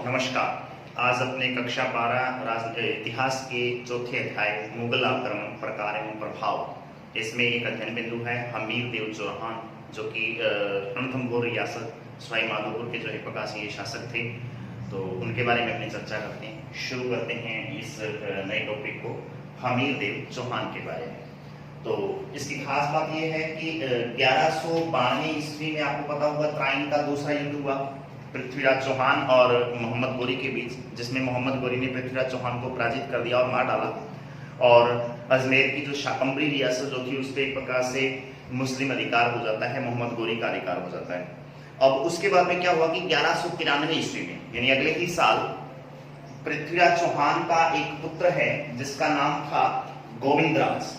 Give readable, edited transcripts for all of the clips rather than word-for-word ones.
नमस्कार। आज अपने कक्षा 12 इतिहास के चौथे अध्याय मुगल आक्रमण प्रकार एवं प्रभाव, इसमें एक अध्ययन बिंदु है हमीर देव चौहान, जो कि रणथंभौर रियासत सवाई माधोपुर के जो है प्रकाशीय शासक थे। तो उनके बारे में अपनी चर्चा करते हैं। शुरू करते हैं इस नए टॉपिक को, हमीर देव चौहान के बारे में। तो इसकी खास बात यह है कि 1192 ईस्वी में आपको पता होगा त्राइन का दूसरा युद्ध हुआ पृथ्वीराज चौहान और मोहम्मद गोरी के बीच, जिसमें मोहम्मद गोरी ने पृथ्वीराज चौहान को पराजित कर दिया और मार डाला। और अजमेर की जो शाकंबरी रियासत जो थी उस पर एक प्रकार से मुस्लिम अधिकार हो जाता है, मोहम्मद गोरी का अधिकार हो जाता है। अब उसके बाद में क्या हुआ कि 1193 ईस्वी में, यानी अगले ही साल, पृथ्वीराज चौहान का एक पुत्र है जिसका नाम था गोविंदराज।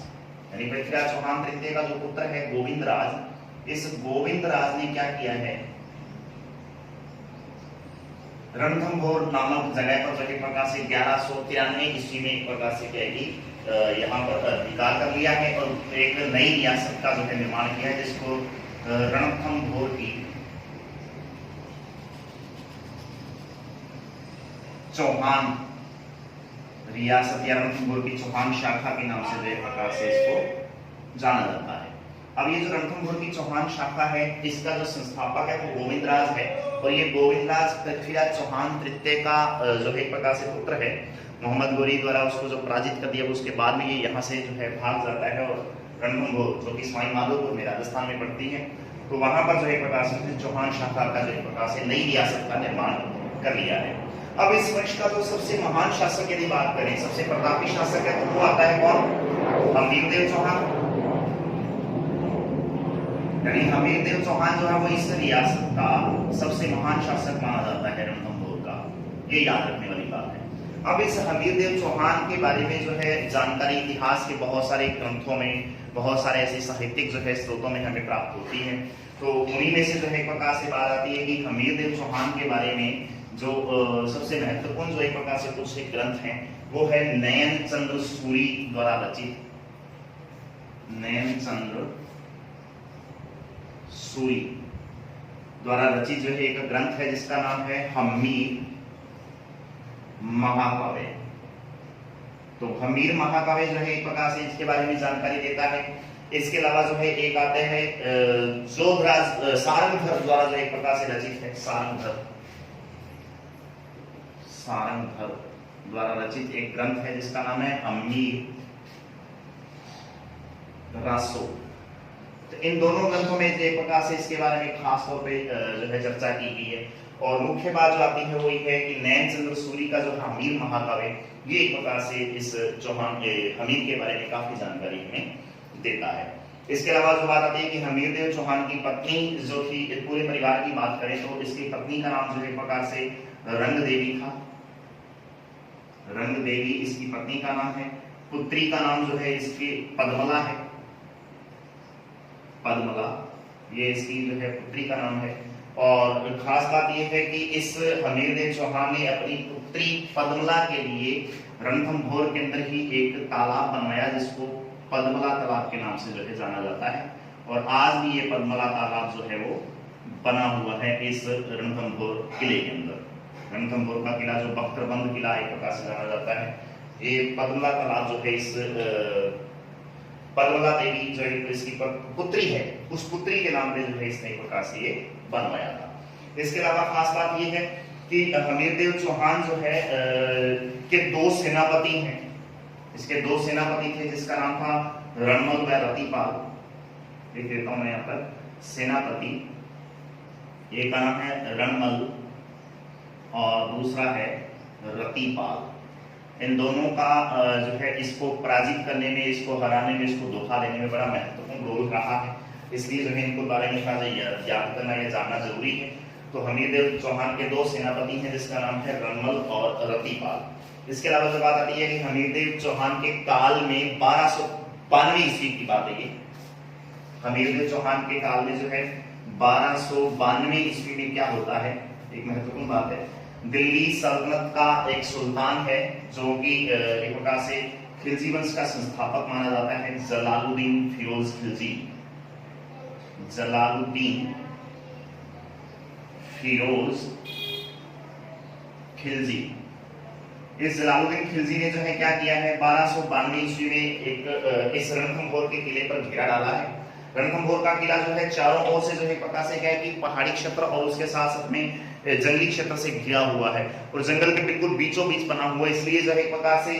यानी पृथ्वीराज चौहान तृतीय का जो पुत्र है गोविंदराज, इस गोविंदराज ने क्या किया है, रणथंभौर नामक जगह पर जो एक प्रकार से 1193 ईस्वी में एक प्रकार से क्या है कि यहाँ पर अधिकार कर लिया है और एक नई रियासत का जो है निर्माण किया है, जिसको रणथंभौर की चौहान रियासत या रणथंभौर की चौहान शाखा के नाम से जो एक प्रकार से इसको जाना जाता है। अब ये जो रणथंभौर की चौहान शाखा है, इसका जो संस्थापक है वो गोविंदराज है, और ये गोविंदराज पृथ्वीराज चौहान तृतीय का जो है एक प्रकार से पुत्र है। मोहम्मद गोरी द्वारा उसको जो पराजित कर दिया, उसके बाद में ये यहाँ से जो है भाग जाता है और रणथंभौर, जो कि सवाई माधोपुर में राजस्थान में पड़ती है, तो वहां पर जो एक प्रकार से चौहान शाखा का जो एक प्रकार से नई रियासत का निर्माण कर लिया है। अब इस वंश का जो सबसे महान शासक यदि बात करें, सबसे प्रतापी शासक है, तो वो आता है कौन? हमीरदेव चौहान। यानी हमीरदेव चौहान जो है वो इस रियासत का सबसे महान शासक माना जाता है रणथंभौर का, ये याद रखने वाली बात है। अब इस हमीरदेव चौहान के बारे में जो है जानकारी इतिहास के बहुत सारे ग्रंथों में, बहुत सारे ऐसे साहित्यिक जो है स्रोतों में हमें प्राप्त होती है। तो उन्हीं में से जो है एक प्रकार से बात आती है कि हमीरदेव चौहान के बारे में जो सबसे महत्वपूर्ण जो एक प्रकार से कुछ ग्रंथ हैं, वो है नयन चंद्र सूरी द्वारा रचित, नयन चंद्र सूरी द्वारा रचित जो है एक ग्रंथ है जिसका नाम है हमीर महाकाव्य। तो हमीर महाकाव्य जो है एक प्रकार से इसके बारे में जानकारी देता है। इसके अलावा जो है एक आते हैं जोधराज सारंगधर द्वारा जो एक प्रकार से रचित है, सारंगधर द्वारा रचित एक ग्रंथ है जिसका नाम है हमीर रासो। तो इन दोनों ग्रंथों में एक प्रकार से इसके बारे में खास तौर पे जो है चर्चा की गई है। और मुख्य बात जो आती है वो ये है कि नयन चंद्र सूरी का जो हमीर महाकाव्य, ये एक प्रकार से इस चौहान हमीर के बारे में काफी जानकारी हमें देता है। इसके अलावा जो बात आती है कि हमीरदेव चौहान की पत्नी जो थी, पूरे परिवार की बात करें तो इसकी पत्नी का नाम जो है एक प्रकार से रंग देवी था। रंग देवी इसकी पत्नी का नाम है। पुत्री का नाम जो है इसकी पद्मला है, पद्मला ये इसकी जो है पुत्री का नाम है। और खास बात यह है कि इस हमीरदेव चौहान ने अपनी पुत्री पद्मला के लिए रणथंभौर के अंदर ही एक तालाब बनवाया, जिसको पद्मला तालाब के नाम से जो है जाना जाता है। और आज भी ये पद्मला तालाब जो है वो बना हुआ है इस रणथंभौर किले के अंदर। रणथंभौर का किला जो बख्तरबंद किला एक प्रकार से जाना जाता है, ये पद्मला तालाब जो है इस पद्मला देवी जो इसकी पुत्री है, उस पुत्री के नाम पे जो है इसने एक प्रकार से ये बनवाया था। इसके अलावा खास बात ये है कि हमीरदेव चौहान जो है के दो सेनापति हैं। इसके दो सेनापति थे जिसका नाम था रणमल व रतिपाल। लिख देता हूं मैं यहाँ पर, सेनापति एक का नाम है रणमल और दूसरा है रतिपाल। इन दोनों का जो है इसको पराजित करने में, इसको हराने में, इसको धोखा देने में बड़ा महत्वपूर्ण रोल रहा है। इसलिए जो है इनको बारे में याद करना या जानना जरूरी है। तो हमीरदेव चौहान के दो सेनापति हैं जिसका नाम है रणमल और रतिपाल। इसके अलावा जो बात आती है कि हमीरदेव चौहान के काल में 1292 ईस्वी की बात है। ये हमीरदेव चौहान के काल में जो है 1292 ईस्वी में क्या होता है, एक महत्वपूर्ण बात है। दिल्ली सल्तनत का एक सुल्तान है जो कि एक प्रकार से खिलजी वंश का संस्थापक माना जाता है, जलालुद्दीन फिरोज खिलजी। जलालुद्दीन फिरोज खिलजी। इस जलालुद्दीन खिलजी ने जो है क्या किया है, 1292 ईस्वी में एक इस रणथंभोर के किले पर घेरा डाला है। रणथंभोर का किला जो है चारों ओर से जो है प्रकार से क्या है कि पहाड़ी क्षेत्र और उसके साथ साथ में जंगली क्षेत्र से घिरा हुआ है और जंगल के बिल्कुल बीचों बीच बना हुआ है, इसलिए जो है एक प्रकार से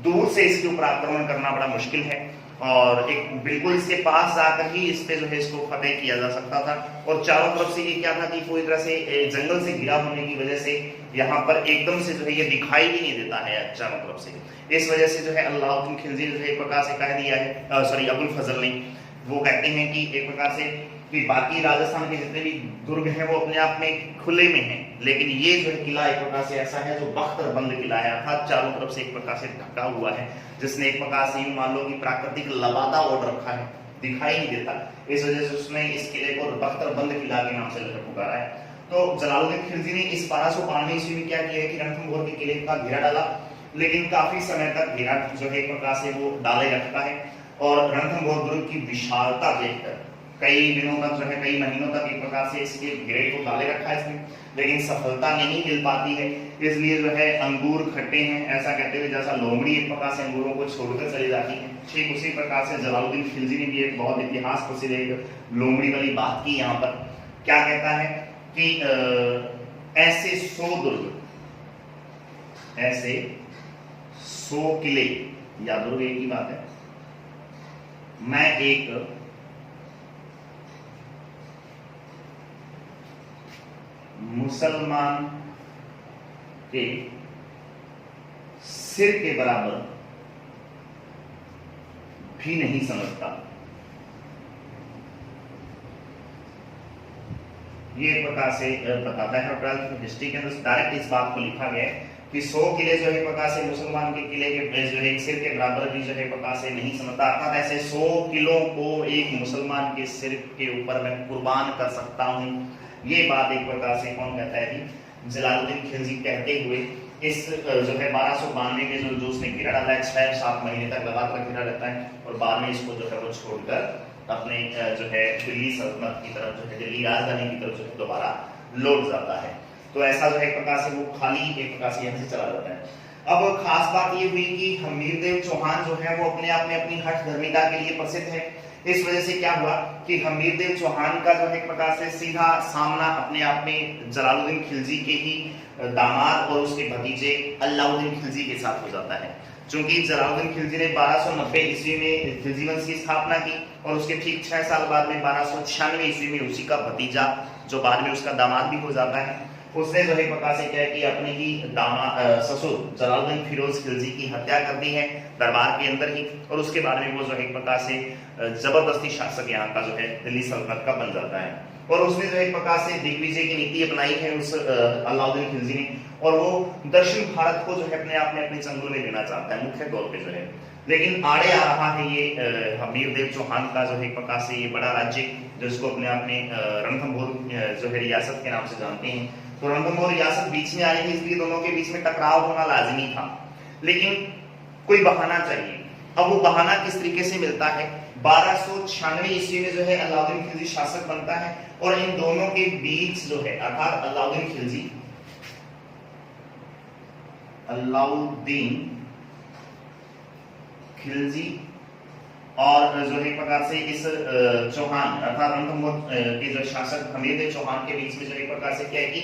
दूर से इसके ऊपर आक्रमण करना बड़ा मुश्किल है और एक बिल्कुल इसके पास जाकर ही इस पे जो है इसको फतेह किया जा सकता था। और चारों तरफ से ये क्या था कि पूरी तरह से जंगल से घिरा होने की वजह से यहाँ पर एकदम से जो है ये दिखाई भी नहीं देता है चारों तरफ से। इस वजह से जो है अलाउद्दीन खिलजी जो है एक प्रकार से कह दिया है, सॉरी अबुल फजल ने, वो कहते हैं कि एक प्रकार से कि बाकी राजस्थान के जितने भी दुर्ग हैं वो अपने आप में खुले में हैं, लेकिन ये जो है किला एक प्रकार से ऐसा है जो बख्तर बंद किला है, अर्थात चारों तरफ से एक प्रकार से ढका हुआ है, जिसने एक प्रकार से यूं मान लो कि प्राकृतिक लबादा ओढ़ रखा है, दिखाई नहीं देता। इस वजह से उसने इस किले को बख्तर बंद किला के नाम से जो है पुकारा है। तो जलालुद्दीन खिलजी ने इस 1292 ईस्वी में क्या किया है कि रणथंभोर के किले का घेरा डाला, लेकिन काफी समय तक घेरा जो है एक प्रकार से वो डाले रखता है और रणथंभोर दुर्ग की विशालता देखकर कई दिनों तक जो है, कई महीनों तक एक प्रकार से इसके घेरे को डाले रखा है इसने, लेकिन सफलता नहीं मिल पाती है। इसलिए जो है अंगूर खट्टे हैं ऐसा कहते हुए जैसा लोमड़ी एक प्रकार से अंगूरों को छोड़कर चली जाती है, ठीक उसी प्रकार से जलालुद्दीन खिलजी ने भी एक बहुत इतिहास प्रसिद्ध एक लोमड़ी वाली बात की। यहाँ पर क्या कहता है कि ऐसे 100 दुर्ग, ऐसे 100 किले या दुर्ग एक ही बात है, मैं एक मुसलमान के सिर के बराबर भी नहीं समझता। ये प्रकार से बताता है और हिस्ट्री के अंदर डायरेक्ट इस बात को लिखा गया है कि 100 किले जो है प्रकार से मुसलमान के किले के जो है एक सिर के बराबर भी जो है प्रकार से नहीं समझता, अर्थात ऐसे 100 किलों को एक मुसलमान के सिर के ऊपर मैं कुर्बान कर सकता हूं। ये बात एक प्रकार से कौन कहता है कि जलालुद्दीन खिलजी कहते हुए इस जो है 1292 के जो उसने घेरा डाला है, 6-7 महीने तक लगातार घेरा रहता है और बाद में इसको जो है वो छोड़कर अपने जो है दिल्ली सल्तनत की तरफ जो है दिल्ली राजधानी की तरफ जो है दोबारा लौट जाता है। तो ऐसा जो है एक प्रकार से वो खाली एक प्रकार से यहाँ से चला जाता है। अब खास बात ये हुई कि हमीरदेव चौहान जो है वो अपने आप में अपनी हठ धर्मिता के लिए प्रसिद्ध है। इस वजह से क्या हुआ कि हमीरदेव चौहान का जो है एक प्रकार से सीधा सामना अपने आप में जलालुद्दीन खिलजी के ही दामाद और उसके भतीजे अलाउद्दीन खिलजी के साथ हो जाता है। चूंकि जलालुद्दीन खिलजी ने 1290 ईस्वी में खिलजी वंश की स्थापना की और उसके ठीक 6 साल बाद में 1296 ईस्वी में उसी का भतीजा जो बाद में उसका दामाद भी हो जाता है, उसने जो है प्रकार से क्या है कि अपने ही ससुर जलालुद्दीन फिरोज खिलजी की हत्या कर दी है दरबार के अंदर ही, और उसके बाद में वो जो है एक प्रकार से जबरदस्ती शासक यहाँ का जो है दिल्ली सल्तनत का बन जाता है। और उसने जो एक प्रकार से दिग्विजय की नीति अपनाई है उस अलाउद्दीन खिलजी ने, और वो दक्षिण भारत को जो है अपने आप में अपने चंगुल में लेना चाहता है मुख्य तौर पे जो है। लेकिन आड़े आ रहा है ये हमीरदेव चौहान का जो है एक प्रकार से ये बड़ा राज्य जिसको अपने आप में रणथंभोर जो है रियासत के नाम से जानते हैं। तो रणथंभोर रियासत बीच में आई थी, इसलिए दोनों के बीच में टकराव होना लाजमी था, लेकिन कोई बहाना चाहिए। अब वो बहाना किस तरीके से मिलता है, 1296 ईस्वी में जो है अलाउद्दीन खिलजी शासक बनता है और इन दोनों के बीच जो है अर्थात अलाउद्दीन खिलजी और जो है प्रकार से इस चौहान अर्थात रणथंभोर के जो शासक हमीरदेव चौहान के बीच में जो एक प्रकार से क्या है कि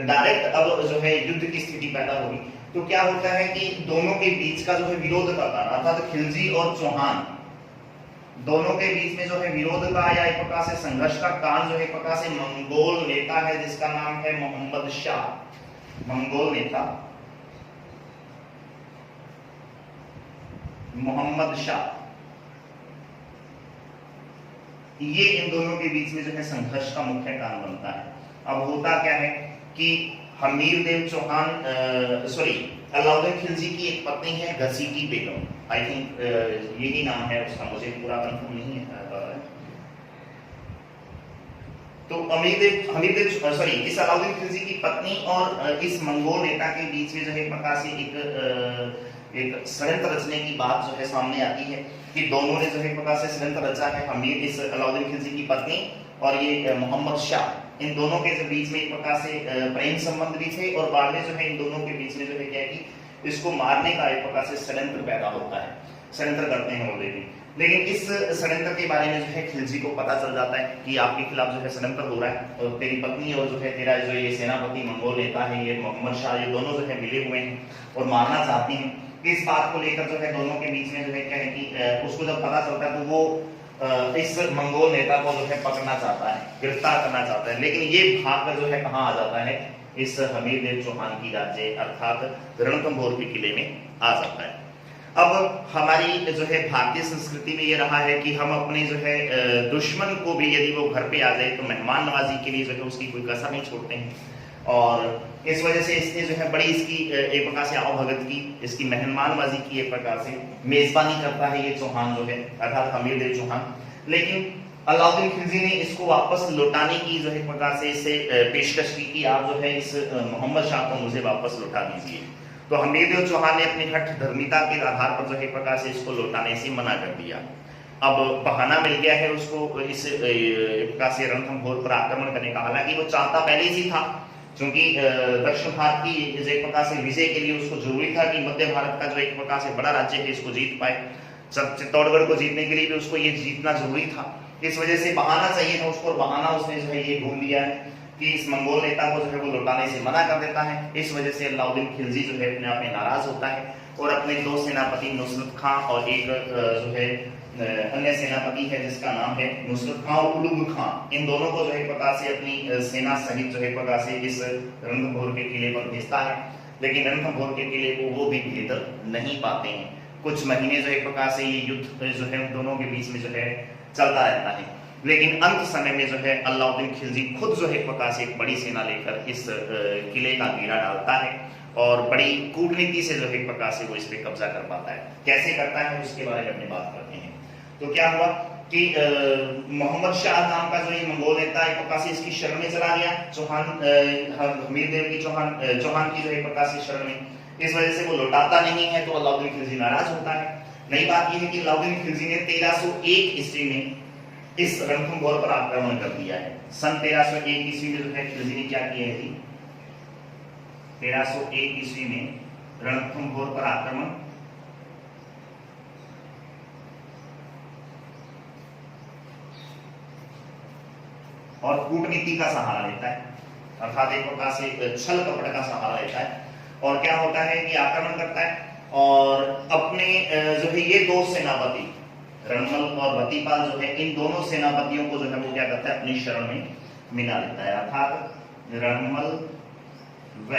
डायरेक्ट अब जो है युद्ध की स्थिति पैदा होगी। तो क्या होता है कि दोनों के बीच का जो है विरोध का कारण अर्थात खिलजी और चौहान दोनों के बीच में जो है विरोध का या एक प्रकार से संघर्ष का कारण जो है एक प्रकार से मंगोल नेता है जिसका नाम है मोहम्मद शाह। मंगोल नेता मोहम्मद शाह, ये इन दोनों के बीच में जो है संघर्ष का मुख्य कारण बनता है। अब होता क्या है कि हमीरदेव चौहान अलाउद्दीन खिलजी की एक पत्नी है घसीटी बेगम, आई थिंक यही नाम है उसका, मुझे पूरा कंफर्म नहीं है। तो इस अलाउद्दीन खिलजी की पत्नी और इस मंगोल नेता के बीच में जो है एक प्रकार से एक षड्यंत्र रचने की बात जो है सामने आती है कि दोनों ने जो है एक प्रकार से षड्यंत्र रचा है, इस अलाउद्दीन खिलजी की पत्नी और ये मोहम्मद शाह इन दोनों के बीच में एक प्रकार से प्रेम संबंध भी थे, और बाद में जो है इन दोनों के बीच में जो है क्या है कि इसको मारने का एक प्रकार से षड्यंत्र पैदा होता है, षड्यंत्र करते हैं वो देवी। लेकिन इस षड्यंत्र के बारे में जो है खिलजी को पता चल जाता है कि आपके खिलाफ जो है षड्यंत्र हो रहा है, और तेरी पत्नी और जो है तेरा जो ये सेनापति मंगोल नेता है ये मोहम्मद शाह, ये दोनों जो है मिले हुए हैं और मारना चाहते हैं। इस बात को लेकर जो है दोनों के बीच में जो है क्या है कि उसको जब पता चलता है तो वो इस मंगोल नेता को जो है पकड़ना चाहता है, गिरफ्तार करना चाहता है, लेकिन ये भागकर जो है कहाँ आ जाता है, इस हमीर देव चौहान की राज्य अर्थात रणथंभौर के किले में आ जाता है। अब हमारी जो है भारतीय संस्कृति में ये रहा है कि हम अपने जो है दुश्मन को भी यदि वो घर पे आ जाए तो मेहमान नवाजी के लिए जो है उसकी कोई कसर नहीं छोड़ते हैं, और इस वजह से इसने जो है बड़ी इसकी एक प्रकार से आवभगत की, इसकी मेहमानबाजी की, एक प्रकार से मेजबानी करता है ये चौहान जो है अर्थात हमीर देव चौहान। लेकिन अलाउद्दीन खिलजी ने इसको वापस लौटाने की जो है एक प्रकार से इसे पेशकश की कि आप जो है इस मोहम्मद शाह को मुझे वापस लौटा दीजिए। तो हमीर देव चौहान ने अपनी हठ धर्मिता के आधार पर जो है एक प्रकार से इसको लौटाने से मना कर दिया। अब बहाना मिल गया है उसको इस प्रकार से रणथंभौर पर आक्रमण करने का, हालांकि वो चाहता पहले से था, क्योंकि दक्षिण भारत की एक प्रकार से विजय के लिए उसको जरूरी था कि मध्य भारत का जो एक प्रकार से बड़ा राज्य है इसको जीत पाए। चित्तौड़गढ़ को जीतने के लिए भी उसको ये जीतना जरूरी था, इस वजह से बहाना चाहिए था उसको, और बहाना उसने जो है ये ढूंढ लिया है कि इस मंगोल नेता को जो है वो लौटाने से मना कर देता है। इस वजह से अलाउद्दीन खिलजी जो है अपने आप में नाराज होता है और अपने दो सेनापति नुसरत खां और एक जो है अन्य सेनापति है जिसका नाम है नुसरत खां और उलुग खां, इन दोनों को जो है प्रकार से अपनी सेना सहित जो है प्रकार से इस रणथंभौर के किले पर भेजता है। लेकिन रणथंभौर के किले को वो भी भेद नहीं पाते हैं। कुछ महीने जो एक प्रकार से ये युद्ध जो है दोनों के बीच में जो है चलता रहता है, लेकिन अंत समय में जो है अलाउद्दीन खिलजी खुद जो है एक प्रकार से एक बड़ी सेना लेकर इस किले का घेरा डालता है और बड़ी कूटनीति से जो है एक प्रकार से वो इस पे कब्जा कर पाता है। कैसे करता है उसके बारे में अपनी बात करते हैं। तो क्या हुआ कि मोहम्मद शाह नाम का जो ये मंगोल नेता एक प्रकार से इसकी शरण में चला गया, चौहान हमीर देव की चौहान की जो एक प्रकार से शरण में। इस वजह से वो लौटाता नहीं है तो अलाउद्दीन खिलजी नाराज होता है। नई बात यह है कि अलाउद्दीन खिलजी ने 1301 ईस्वी में इस रणथंभौर पर आक्रमण कर दिया है। सन 1301 ईस्वी में जो है खिलजी ने क्या किया है जी, 1301 ईस्वी में रणथंभौर पर आक्रमण और कूटनीति का सहारा लेता है, अर्थात एक प्रकार से छल कपट का सहारा लेता है। और क्या होता है कि आक्रमण करता है और अपने जो है ये दो सेनापति रणमल और रतिपाल जो है इन दोनों सेनापतियों को जो है वो क्या करता है अपनी शरण में मिला लेता है, अर्थात रणमल व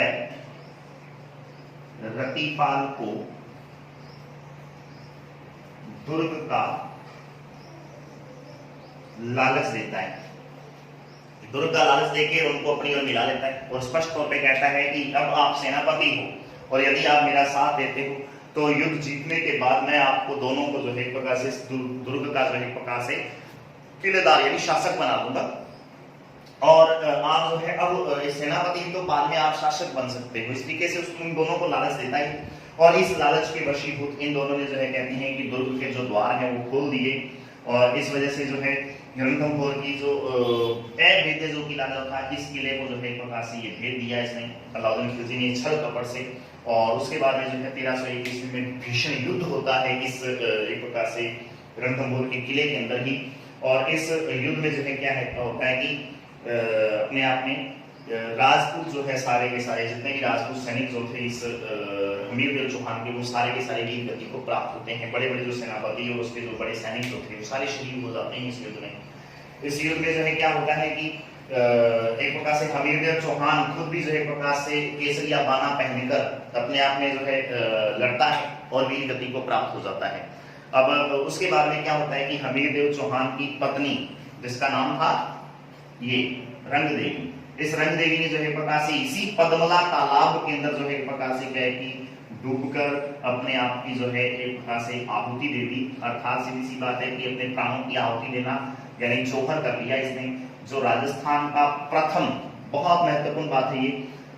रतिपाल को दुर्ग का लालच देता है। दुर्ग का लालच देकर उनको अपनी ओर मिला लेता है और स्पष्ट तौर पे कहता है कि अब आप सेनापति हो और यदि आप मेरा साथ देते हो तो युद्ध जीतने के बाद मैं आपको दोनों को जो है एक प्रकार से दुर्ग का जो है एक प्रकार से किलेदार यानी शासक बना दूंगा और आप जो है अब सेनापति तो बाद में आप शासक बन सकते हो। इस तरीके से उन दोनों को लालच देता है और इस लालच के वशीभूत इन दोनों ने जो है कहती हैं कि दुर्ग के जो द्वार हैं वो खोल दिए और इस वजह से जो है रणथंभौर की जो भेदे जो किला था इस किले को जो है एक प्रकार से ये भेद दिया इसने अलाउद्दीन खिलजी ने छल कपट से। और उसके बाद में जो है 1301 ईस्वी में भीषण युद्ध होता है इस एक प्रकार से रणथंभौर के किले के अंदर ही। और इस युद्ध में जो है क्या है होता है कि अपने आप में राजपूत जो है सारे के सारे जितने भी राजपूत सैनिक जो थे इस हमीर देव चौहान के वो सारे के सारे वीर गति को प्राप्त होते हैं। बड़े बड़े जो सेनापति और उसके जो बड़े सैनिक जो थे वो सारे शहीद हो जाते हैं इस युद्ध में। इस युद्ध में जो है क्या होता है कि एक प्रकार से हमीर देव चौहान खुद भी जो है एक प्रकार से केसरिया बाना पहनकर अपने आप में जो है लड़ता है और वीर गति को प्राप्त हो जाता है। अब उसके बाद में क्या होता है कि हमीर देव चौहान की पत्नी जिसका नाम था ये रंग देवी, इस रंग देवी ने जो है प्रकार से इसी पद्मला तालाब के अंदर जो है एक प्रकार से क्या है कि डूबकर अपने आप की जो है एक प्रकार से आहुति दे दी। अर्थात सीधी सी बात है कि अपने प्राणों की आहुति देना यानी चौहर कर लिया इसने। जो राजस्थान का प्रथम, बहुत महत्वपूर्ण बात है ये,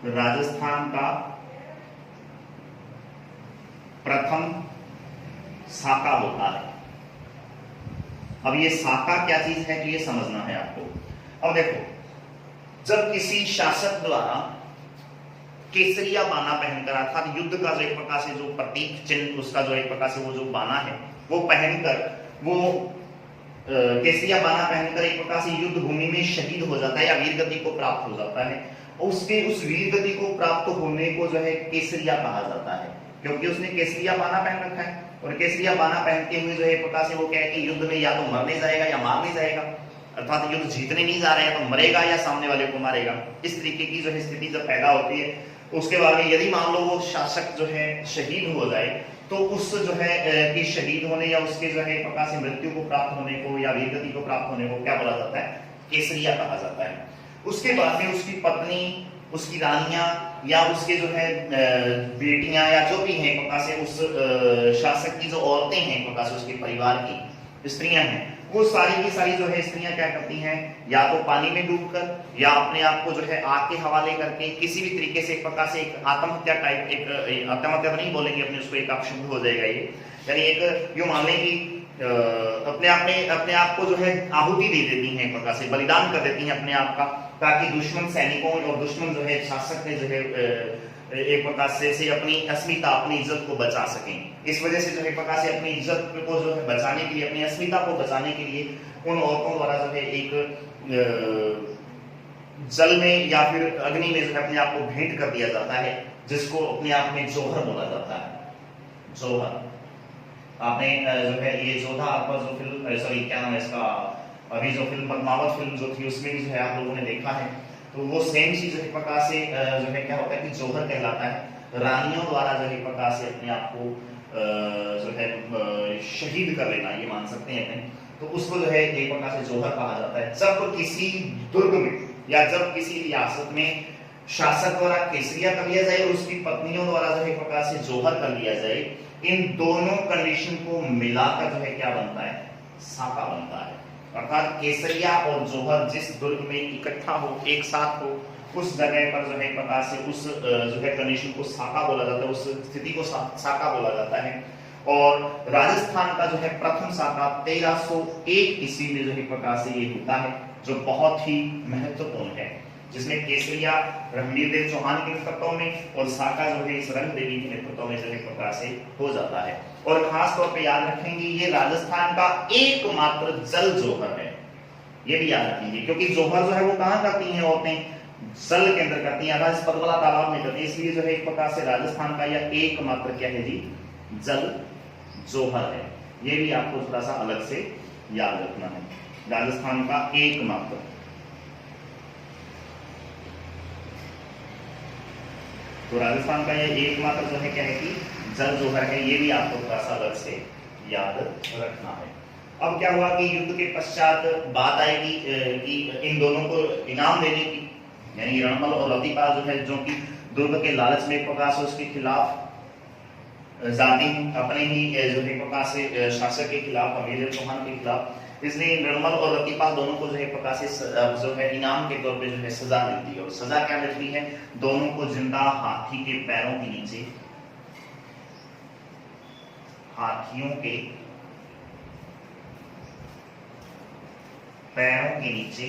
राजस्थान का प्रथम साका होता है। अब ये साका क्या चीज है तो ये समझना है आपको। अब देखो जब किसी शासक द्वारा केसरिया बाना पहनकर, अर्थात युद्ध का जो एक प्रकार से जो प्रतीक चिन्ह, उसका जो एक प्रकार से वो जो बाना है वो पहनकर, वो केसरिया बाना पहनकर एक प्रकार से युद्ध भूमि में शहीद हो जाता है या वीर गति को प्राप्त हो जाता है, उसके उस वीर गति को प्राप्त होने को जो है केसरिया कहा जाता है, क्योंकि उसने केसरिया बाना पहन रखा है। और केसरिया बाना पहनते हुए जो है एक प्रकार से वो क्या है कि युद्ध में या तो मरने जाएगा या मारने जाएगा, अर्थात युद्ध जीतने नहीं जा रहा है, या तो मरेगा या सामने वाले को मारेगा। इस तरीके की जो है स्थिति जब पैदा होती है, उसके बाद में यदि मान लो वो शासक जो है शहीद हो जाए, तो उस जो है कि शहीद होने या उसके जो है एक प्रकार से मृत्यु को प्राप्त होने को या वीरगति को प्राप्त होने को क्या बोला जाता है? केसरिया कहा जाता है। उसके बाद में उसकी पत्नी, उसकी रानियां या उसके जो है बेटियां या जो भी हैं एक प्रकार से उस शासक की जो औरतें हैं एक प्रकार से उसके परिवार की स्त्रियां हैं, वो सारी की सारी जो है स्त्रियां क्या करती हैं, या तो पानी में डूबकर या अपने आप को जो है आग के हवाले करके किसी भी तरीके से एक प्रकार से एक आत्महत्या टाइप, एक आत्महत्या नहीं बोलेंगे अपने उसको, एक अपशब्द हो जाएगा ये, यानी एक यूं मान लें कि अपने आप को जो है आहुति दे देती हैं, एक प्रकार से बलिदान कर देती हैं अपने आप का, ताकि दुश्मन सैनिकों और दुश्मन जो है शासक ने जो है एक प्रकार से अपनी अस्मिता, अपनी इज्जत को बचा सकें। इस वजह से जो है प्रकार से अपनी इज्जत को जो है बचाने के लिए, अपनी अस्मिता को बचाने के लिए उन औरतों द्वारा जो है एक जल में या फिर अग्नि में जो है अपने आप को भेंट कर दिया जाता है, जिसको अपने आप में जोहर बोला जाता है। जोहर आपने जो है ये जोधा अकबर जो फिल्म, सॉरी क्या नाम है इसका, अभी जो फिल्म पद्मावत फिल्म जो थी उसमें भी जो है आप लोगों ने देखा है, तो वो सेम चीज एक प्रकार से जो है क्या होता है कि जोहर कहलाता है। रानियों द्वारा जो है प्रकार से अपने आप को जो है शहीद कर लेना, ये मान सकते हैं अपने, तो उसको जो है एक प्रकार से जोहर कहा जाता है। जब किसी दुर्ग में या जब किसी रियासत में शासक द्वारा केसरिया कर लिया जाए और उसकी पत्नियों द्वारा जो है प्रकार से जोहर कर लिया जाए, इन दोनों कंडीशन को मिलाकर जो है क्या बनता है? साका बनता है। अर्थात केसरिया और जोहर जिस दुर्ग में इकट्ठा हो, एक साथ हो, उस जगह पर जो है प्रकार से उस जो है कंडीशन को साका बोला जाता है, उस स्थिति को साका बोला जाता है। और राजस्थान का जो है प्रथम साका 1301 ईस्वी में जो है प्रकार से ये होता है, जो बहुत ही महत्वपूर्ण है, जिसमें केसरिया रणवीर देव चौहान के नेतृत्व में और साका जो है इस रंग देवी के नेतृत्व में जो है प्रकार से हो जाता है। और खास तौर पे याद रखेंगे ये राजस्थान का एकमात्र जल जोहर है, ये भी याद रखेंगे, क्योंकि जोहर जो है वो कहाँ करती हैं औरतें? जल के अंदर करती हैं, अर्थात पद्मला तालाब में करती है, इसलिए जो है एक प्रकार से राजस्थान का यह एकमात्र क्या है जी? जल जोहर है। ये भी आपको थोड़ा सा अलग से याद रखना है, राजस्थान का एकमात्र। तो राजस्थान का यह एकमात्र जो है क्या है कि जल जोहर है, ये भी आपको थोड़ा सा अलग से याद रखना है। अब क्या हुआ कि युद्ध के पश्चात बात आएगी कि इन दोनों को इनाम देने की, यानी रणमल और रतिपाल जो है, जो कि दुर्ग के लालच में प्रकाश उसके खिलाफ जाती अपने ही जो है प्रकार से शासक के खिलाफ, रणवीर चौहान के खिलाफ, इसलिए रणमल और रतिपाल दोनों को जो है प्रकार से जो है इनाम के तौर पे जो है सजा मिलती है। और सजा क्या मिलती है? दोनों को जिंदा हाथी के पैरों के नीचे, हाथियों के पैरों के नीचे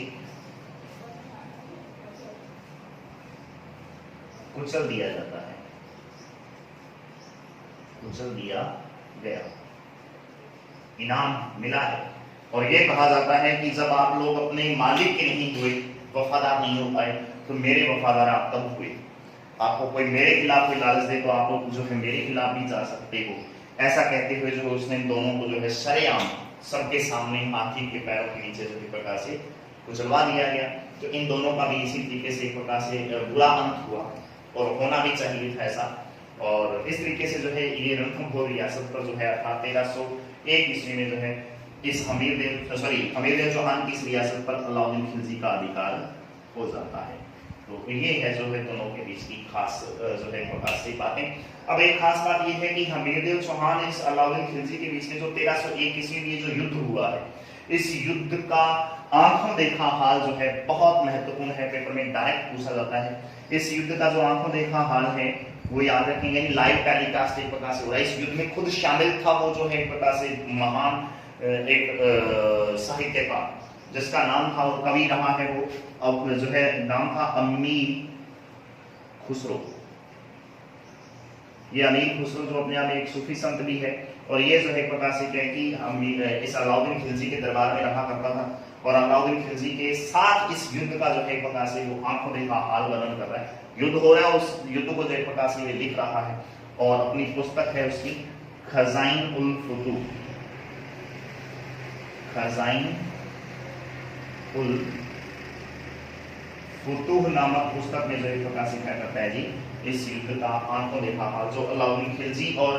कुचल दिया जाता है, कुचल दिया गया, इनाम मिला है। और यह कहा जाता है कि जब आप लोग अपने मालिक के नहीं हुए, वफादार नहीं हो पाए, तो मेरे वफादार आप तब हुए। आपको कोई मेरे खिलाफ कोई लालच दे तो आप लोग जो है मेरे खिलाफ भी जा सकते हो, ऐसा कहते हुए जो उसने दोनों को जो है सरेआम सबके सामने हाथी के पैरों के नीचे जो प्रकार से कुचलवा दिया गया। तो इन दोनों का भी इसी तरीके से एक प्रकार से बुरा अंत हुआ, और होना भी चाहिए था ऐसा। और इस तरीके से जो है ये रणथंभौर रियासत पर जो है 1301 ईस्वी में जो है इस हमीर देव चौहान की इस रियासत पर अलाउद्दीन खिलजी का अधिकार हो जाता है। तो ये है जो है दोनों के बीच की खास जो है प्रकार से बातें। अब एक खास बात ये है कि हमीरदेव चौहान इस अलाउद्दीन खिलजी के बीच में जो 1301 ईस्वी में जो युद्ध हुआ है, इस युद्ध का आंखों देखा हाल जो है बहुत महत्वपूर्ण है, पेपर में डायरेक्ट पूछा जाता है। इस युद्ध का जो आंखों देखा हाल है वो याद रखेंगे, यानी लाइव टेलीकास्ट एक प्रकार से हो रहा है। इस युद्ध में खुद शामिल था वो जो है एक प्रकार से महान एक साहित्यकार जिसका नाम था और कवि रहा है वो अब जो है नाम था अमीर खुसरो। ये अमीर खुसरो जो अपने आप में एक सूफी संत भी है, और ये जो है एक प्रकार से क्या है कि इस अलाउद्दीन खिलजी के दरबार में रहा करता था, और अलाउद्दीन खिलजी के साथ इस युद्ध का जो है एक प्रकार से वो आंखों देखा हाल वर्णन कर रहा है। युद्ध हो रहा है, उस युद्ध को जो एक प्रकार से ये लिख रहा है, और अपनी पुस्तक है उसकी खजाइन उल फुतूह, खजाइन उल फुतूह नामक पुस्तक में जो एक प्रकार से क्या करता है जी, इस युद्ध का आंखों देखा हाल जो अलाउद्दीन खिलजी और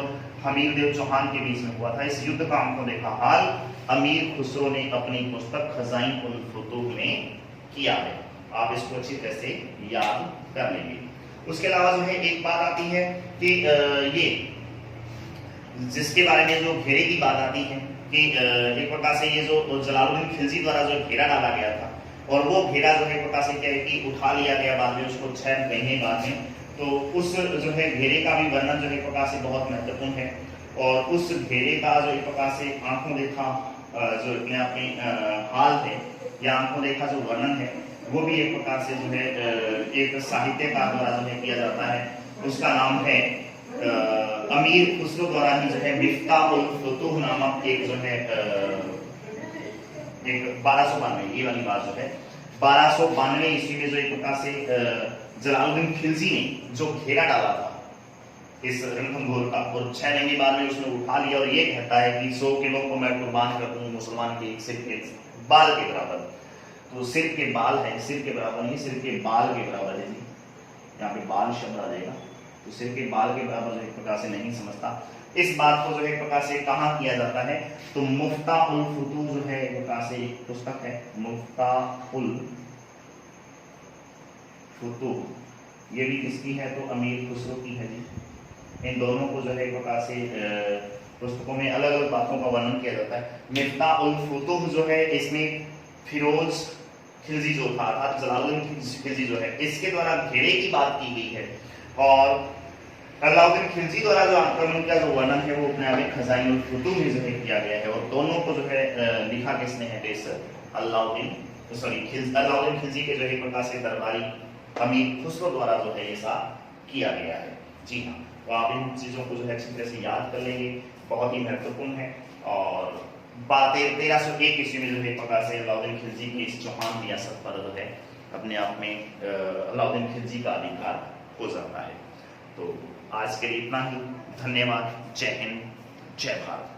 हमीर देव चौहान के बीच में हुआ था, इस युद्ध का आंखों देखा हाल अमीर खुसरो ने अपनी पुस्तक खजाइन उल फुतूह में किया है। आप इसको अच्छी तरह से याद कर लेंगे। उसके अलावा जो है एक बात आती है कि ये जिसके बारे में जो घेरे की बात आती है कि एक प्रकार से ये जो जलालुद्दीन खिलजी द्वारा जो घेरा डाला गया था, और वो घेरा जो है एक प्रकार से क्या है कि उठा लिया गया बाद में उसको 6 महीने बाद में, तो उस जो है घेरे का भी वर्णन जो है एक प्रकार से बहुत महत्वपूर्ण है, और उस घेरे का जो एक प्रकार से आंखों देखा जो अपने आप में हाल है या आंखों देखा जो वर्णन है, वो भी एक प्रकार से जो है एक साहित्यकार द्वारा जो है किया जाता है। उसका नाम है अमीर खुसरो द्वारा ही जो है मिफ्ताह उल फुतूह नामक एक जो है एक 1292 ये वाली बात जो है 1292 ईस्वी में जो एक प्रकार से जलालुद्दीन खिलजी ने जो घेरा डाला था इस रणथंभोर का, और 6 महीने बाद में उसने उठा लिया, और ये कहता है कि 100 किलो को मैं कुर्बान कर दूं मुसलमान के एक सिर के बाल के बराबर। तो सिर के बाल है, सिर के बराबर नहीं, सिर के बाल के बराबर है जी, यहाँ पे बाल शब्द आ जाएगा, तो सिर के बाल के बराबर जो एक प्रकार से नहीं समझता। इस बात को जो एक प्रकार से कहाँ किया जाता है, तो मिफ्ताह उल फुतूह जो है एक प्रकार से एक पुस्तक है, मिफ्ताह उल फुतूह, ये भी किसकी है, तो अमीर खुसरो की है जी। इन दोनों को जो है एक प्रकार से पुस्तकों में अलग अलग बातों का वर्णन किया जाता है। मिफ्ताह उल फुतूह जो है इसमें फिरोज खिलजी जो था अर्थात जलालुद्दीन खिलजी जो है इसके द्वारा घेरे की बात की गई है, और अलाउद्दीन खिलजी द्वारा जो आक्रमण का जो वर्णन है वो अपने आप में खजाइन उल फुतूह में जो है किया गया है, और दोनों को जो है लिखा किसने है, अलाउद्दीन खिलजी के जो है प्रकार से दरबारी अमीर खुसरो द्वारा जो है ऐसा किया गया है। जी हाँ, तो आप इन चीज़ों को जो है अच्छी तरह से याद कर लेंगे, बहुत ही महत्वपूर्ण है। और 1301 ईस्वी में जो है प्रकार से अलाउद्दीन खिलजी की इस चौहान रियासत पर जो है अपने आप में अलाउद्दीन खिलजी का अधिकार हो जाता है। तो आज के लिए इतना ही, धन्यवाद, जय हिंद, जय भारत।